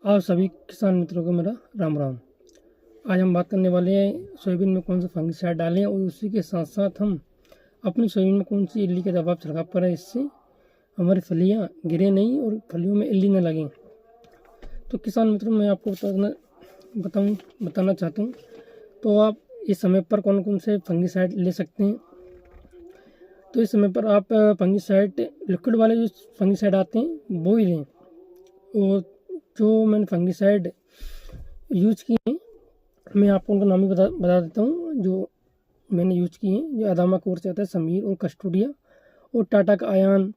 आप सभी किसान मित्रों को मेरा राम राम। आज हम बात करने वाले हैं सोयाबीन में कौन सा फंगिसाइड डालें और उसी के साथ साथ हम अपनी सोयाबीन में कौन सी इल्ली का दवा छिड़काव करें, इससे हमारी फलियां गिरे नहीं और फलियों में इल्ली न लगें। तो किसान मित्रों, मैं आपको बताना चाहता हूँ। तो आप इस समय पर कौन कौन से फंगिसाइड ले सकते हैं। तो इस समय पर आप फंगिसाइड लिक्विड वाले जो फंगिसाइड आते हैं वो ही लें। और जो मैंने फंगिसाइड यूज किए हैं, मैं आपको उनका नाम भी बता देता हूँ जो मैंने यूज किए हैं। जो अदामा कोर से आता है, समीर और कस्टोडिया, और टाटा का आयान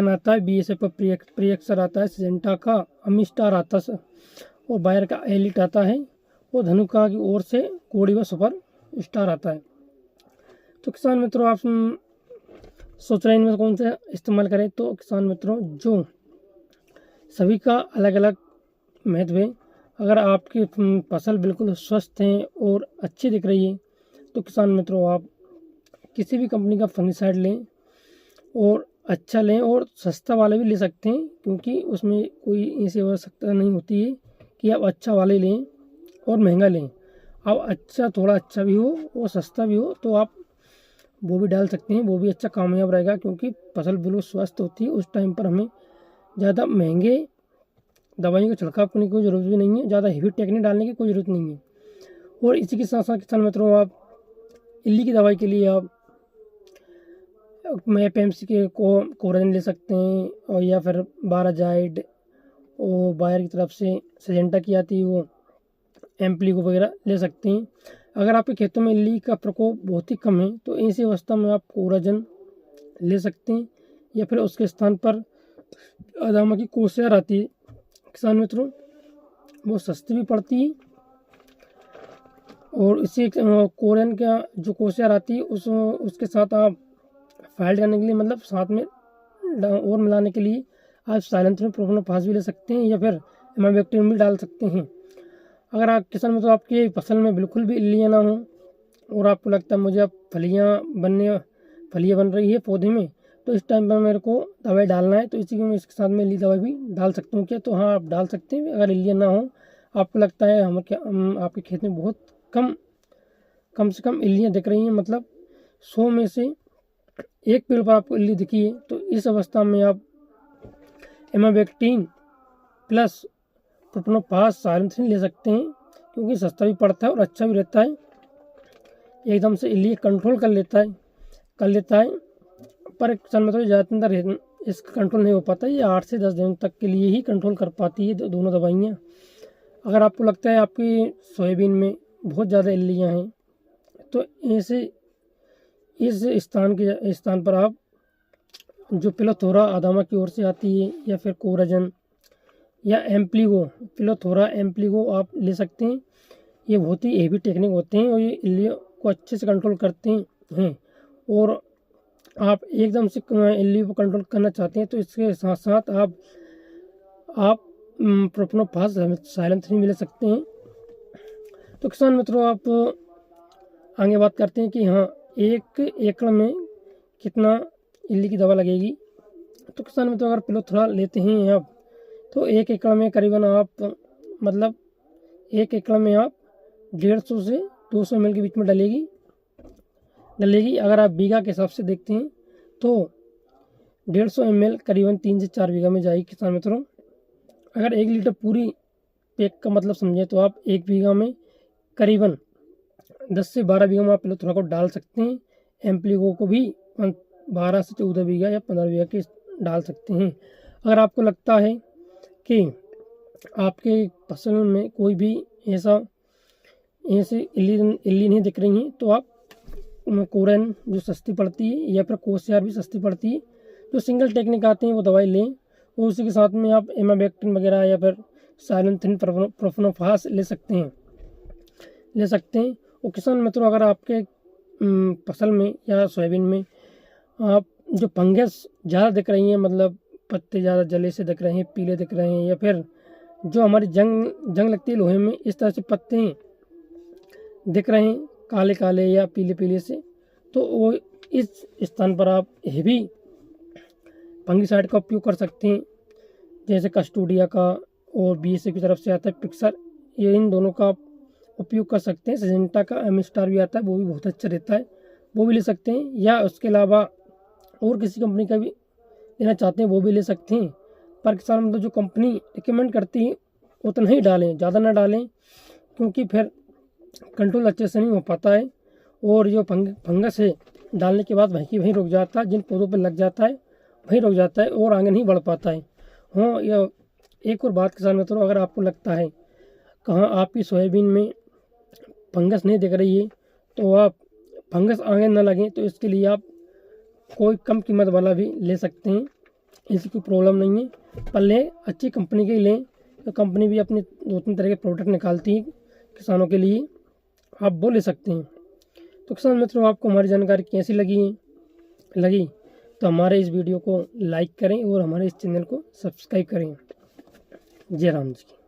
आता है, BSF का प्रियक्सर आता है, सिजेंटा का अमिस्टार आता है, और बायर का एलिट आता है, और धनुका की ओर से कोडिवा सुपर स्टार आता है। तो किसान मित्रों, आप सोच रहे हैं इनमें कौन सा इस्तेमाल करें। तो किसान मित्रों, जो सभी का अलग अलग महत्व है। अगर आपकी फसल बिल्कुल स्वस्थ है और अच्छी दिख रही है तो किसान मित्रों, आप किसी भी कंपनी का फंगिसाइड लें और अच्छा लें, और सस्ता वाला भी ले सकते हैं, क्योंकि उसमें कोई ऐसी आवश्यकता नहीं होती है कि आप अच्छा वाले लें और महंगा लें। आप अच्छा, थोड़ा अच्छा भी हो और सस्ता भी हो तो आप वो भी डाल सकते हैं, वो भी अच्छा कामयाब रहेगा, क्योंकि फसल बिल्कुल स्वस्थ होती है। उस टाइम पर हमें ज़्यादा महंगे दवाइयों का छिड़काव करने की कोई ज़रूरत भी नहीं है, ज़्यादा हेवी टेक्निक डालने की कोई ज़रूरत नहीं है। और इसी के साथ साथ किसान मित्रों, आप इल्ली की दवाई के लिए आप एपीएमसी के कोरजन ले सकते हैं, और या फिर बाराजाइड, और बायर की तरफ से सिजेंटा की आती है वो एम्पलीगो वगैरह ले सकते हैं। अगर आपके खेतों में इल्ली का प्रकोप बहुत ही कम है तो ऐसी अवस्था में आप कोराजन ले सकते हैं, या फिर उसके स्थान पर अदामा की कोशियार आती है किसान मित्रों, वो सस्ती भी पड़ती है। और इसी कोरियन का जो कोशियार आती है उसके साथ आप फाइल्ड करने के लिए, मतलब साथ में और मिलाने के लिए आप साइलेंथ्रोन प्रोपेनोफास भी ले सकते हैं, या फिर इमामेक्टिन भी डाल सकते हैं। अगर आप किसान मित्रों, आपकी फसल में बिल्कुल भी इल्लियाँ ना हो और आपको लगता है मुझे अब फलियाँ बन रही है पौधे में, तो इस टाइम पर मेरे को दवाई डालना है, तो इसी में इसके साथ में इल्ली दवाई भी डाल सकता हूँ क्या। तो हाँ, आप डाल सकते हैं। अगर इल्लियाँ ना हो, आपको लगता है आपके खेत में बहुत कम से कम इल्लियाँ दिख रही हैं, मतलब 100 में से एक पेड़ पर आपको इल्ली दिखी है, तो इस अवस्था में आप इमामेक्टिन प्लस प्रोपेनोफास साइलेंथ्रिन ले सकते हैं, क्योंकि सस्ता भी पड़ता है और अच्छा भी रहता है। एकदम से इल्ली कंट्रोल कर लेता है। पर किसान मतलब ज़्यादातर इसका कंट्रोल नहीं हो पाता। ये 8 से 10 दिन तक के लिए ही कंट्रोल कर पाती है दोनों दवाइयाँ। अगर आपको लगता है आपकी सोयाबीन में बहुत ज़्यादा इल्लियाँ हैं, तो ऐसे इस स्थान पर आप जो पिलोथोरा अदामा की ओर से आती है, या फिर कोराजन या पिलोथोरा एम्प्लीगो आप ले सकते हैं। ये बहुत ही हेवी टेक्निक होते हैं और ये इल्लियों को अच्छे से कंट्रोल करते हैं। और आप एकदम से इल्ली को कंट्रोल करना चाहते हैं तो इसके साथ साथ आप प्रोपेनोफास साइलेंथ्रिन भी ले सकते हैं। तो किसान मित्रों, आप आगे बात करते हैं कि हाँ, 1 एकड़ में कितना इल्ली की दवा लगेगी। तो किसान मित्रों, अगर पिलोथोरा लेते हैं आप, तो 1 एकड़ में करीबन आप, मतलब 1 एकड़ में आप 150 से 200 ml के बीच में डलेगी। अगर आप बीघा के हिसाब से देखते हैं तो 150 ml करीबन 3 से 4 बीघा में जाएगी किसान मित्रों। अगर 1 लीटर पूरी पैक का मतलब समझे तो आप 1 बीघा में करीबन 10 से 12 बीघा में आप पिलोथोरा को डाल सकते हैं। एम्प्लीगो को भी 12 से 14 बीघा या 15 बीघा के डाल सकते हैं। अगर आपको लगता है कि आपके फसल में कोई भी ऐसे इल्ली नहीं दिख रही हैं, तो आप कोरन जो सस्ती पड़ती है, या फिर कोशियार भी सस्ती पड़ती है, जो सिंगल टेक्निक आते हैं वो दवाई लें, और उसी के साथ में आप इमामेक्टिन वगैरह या फिर साइलेंथ्रिन प्रोपेनोफास ले सकते हैं। और किसान मित्रों, अगर आपके फसल में या सोयाबीन में आप जो फंगस ज़्यादा दिख रही हैं, मतलब पत्ते ज़्यादा जले से दिख रहे हैं, पीले दिख रहे हैं, या फिर जो हमारी जंग लगती है लोहे में, इस तरह से पत्ते दिख रहे हैं काले काले या पीले पीले से, तो वो इस स्थान पर आप हेवी फंगिसाइड का उपयोग कर सकते हैं, जैसे कस्टोडिया का और BSF की तरफ से आता है पिक्सर, ये इन दोनों का आप उपयोग कर सकते हैं। सिजेंटा का M स्टार भी आता है, वो भी बहुत अच्छा रहता है, वो भी ले सकते हैं। या उसके अलावा और किसी कंपनी का भी लेना चाहते हैं वो भी ले सकते हैं। पर किसान मतलब जो कंपनी रिकमेंड करती है उतना ही डालें, ज़्यादा ना डालें, क्योंकि फिर कंट्रोल अच्छे से नहीं हो पाता है और जो फंगस है डालने के बाद वहीं की वहीं रुक जाता है, जिन पौधों पर लग जाता है वहीं रुक जाता है और आगे नहीं बढ़ पाता है। हाँ, यह एक और बात किसान मित्रों, अगर आपको लगता है कहाँ आपकी सोयाबीन में फंगस नहीं दिख रही है तो आप फंगस आगे ना लगे तो इसके लिए आप कोई कम कीमत वाला भी ले सकते हैं, इसकी कोई प्रॉब्लम नहीं है। पर लें अच्छी कंपनी के लें, तो कंपनी भी अपनी 2-3 तरह के प्रोडक्ट निकालती है किसानों के लिए, आप वो ले सकते हैं। तो किसान मित्रों, आपको हमारी जानकारी कैसी लगी तो हमारे इस वीडियो को लाइक करें और हमारे इस चैनल को सब्सक्राइब करें। जय राम जी।